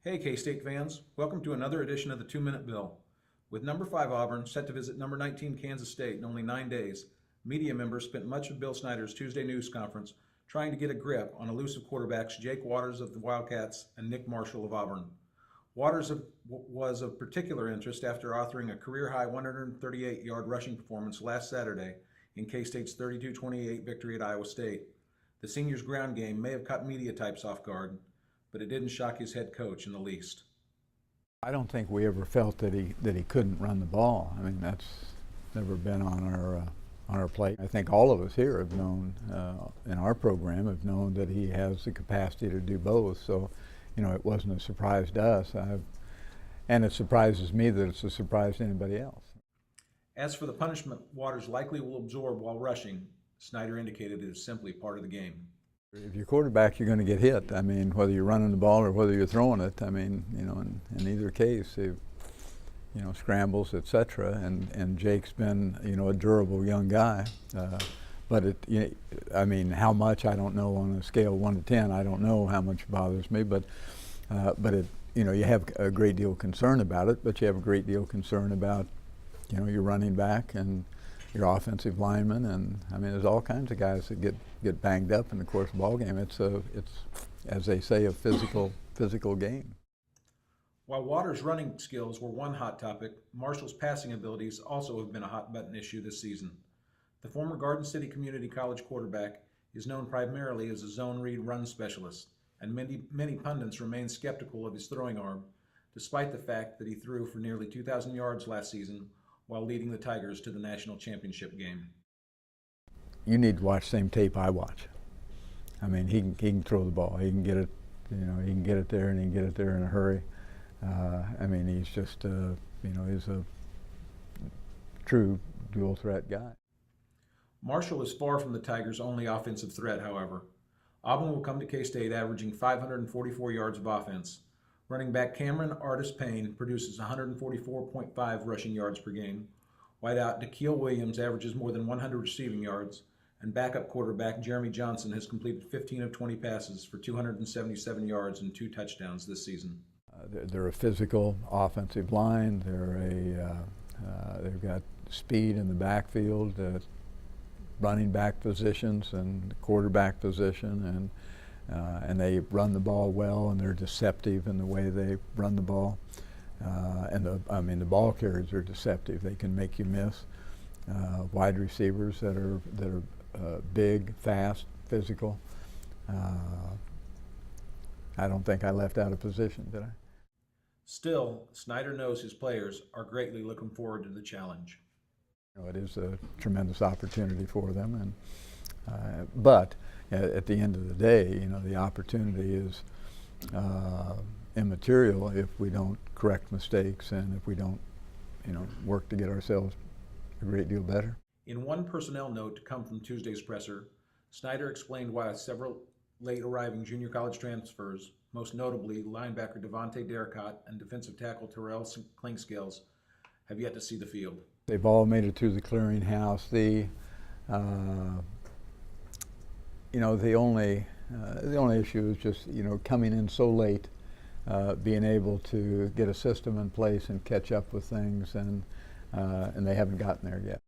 Hey K-State fans, welcome to another edition of the Two-Minute Bill. With number 5 Auburn set to visit number 19 Kansas State in only 9 days, media members spent much of Bill Snyder's Tuesday news conference trying to get a grip on elusive quarterbacks Jake Waters of the Wildcats and Nick Marshall of Auburn. Waters was of particular interest after authoring a career-high 138-yard rushing performance last Saturday in K-State's 32-28 victory at Iowa State. The senior's ground game may have caught media types off guard, but it didn't shock his head coach in the least. I don't think we ever felt that he couldn't run the ball. I mean, that's never been on our plate. I think all of us here have known, in our program, have known that he has the capacity to do both. So, you know, it wasn't a surprise to us. And it surprises me that it's a surprise to anybody else. As for the punishment Waters likely will absorb while rushing, Snyder indicated it is simply part of the game. If you're quarterback, you're going to get hit. I mean, whether you're running the ball or whether you're throwing it. I mean, you know, in either case, you know, scrambles, etc. And Jake's been, you know, a durable young guy. But I mean, how much I don't know on a scale of 1 to 10. I don't know how much bothers me, but you know, you have a great deal of concern about it. But you have a great deal of concern about, you know, your running back and your offensive linemen, and I mean, there's all kinds of guys that get banged up in the course of the ball game. It's as they say, a physical game. While Waters' running skills were one hot topic, Marshall's passing abilities also have been a hot button issue this season. The former Garden City Community College quarterback is known primarily as a zone read run specialist, and many pundits remain skeptical of his throwing arm, despite the fact that he threw for nearly 2,000 yards last season while leading the Tigers to the national championship game. You need to watch the same tape I watch. I mean, he can throw the ball. He can get it, you know, he can get it there, and he can get it there in a hurry. I mean, he's just, you know, he's a true dual threat guy. Marshall is far from the Tigers' only offensive threat, however. Auburn will come to K-State averaging 544 yards of offense. Running back Cameron Artis Payne produces 144.5 rushing yards per game. Wideout Daquille Williams averages more than 100 receiving yards, and backup quarterback Jeremy Johnson has completed 15 of 20 passes for 277 yards and 2 touchdowns this season. They're a physical offensive line. They've got speed in the backfield, running back positions and quarterback position, and they run the ball well, and they're deceptive in the way they run the ball. I mean, the ball carriers are deceptive. They can make you miss. Wide receivers that are big, fast, physical. I don't think I left out a position, did I? Still, Snyder knows his players are greatly looking forward to the challenge. You know, it is a tremendous opportunity for them, but at the end of the day, you know, the opportunity is immaterial if we don't correct mistakes and if we don't, you know, work to get ourselves a great deal better. In one personnel note to come from Tuesday's presser, Snyder explained why several late-arriving junior college transfers, most notably linebacker Devontae Derricott and defensive tackle Terrell Klingscales, have yet to see the field. They've all made it through the clearinghouse. You know, the only issue is just, you know, coming in so late, being able to get a system in place and catch up with things, and they haven't gotten there yet.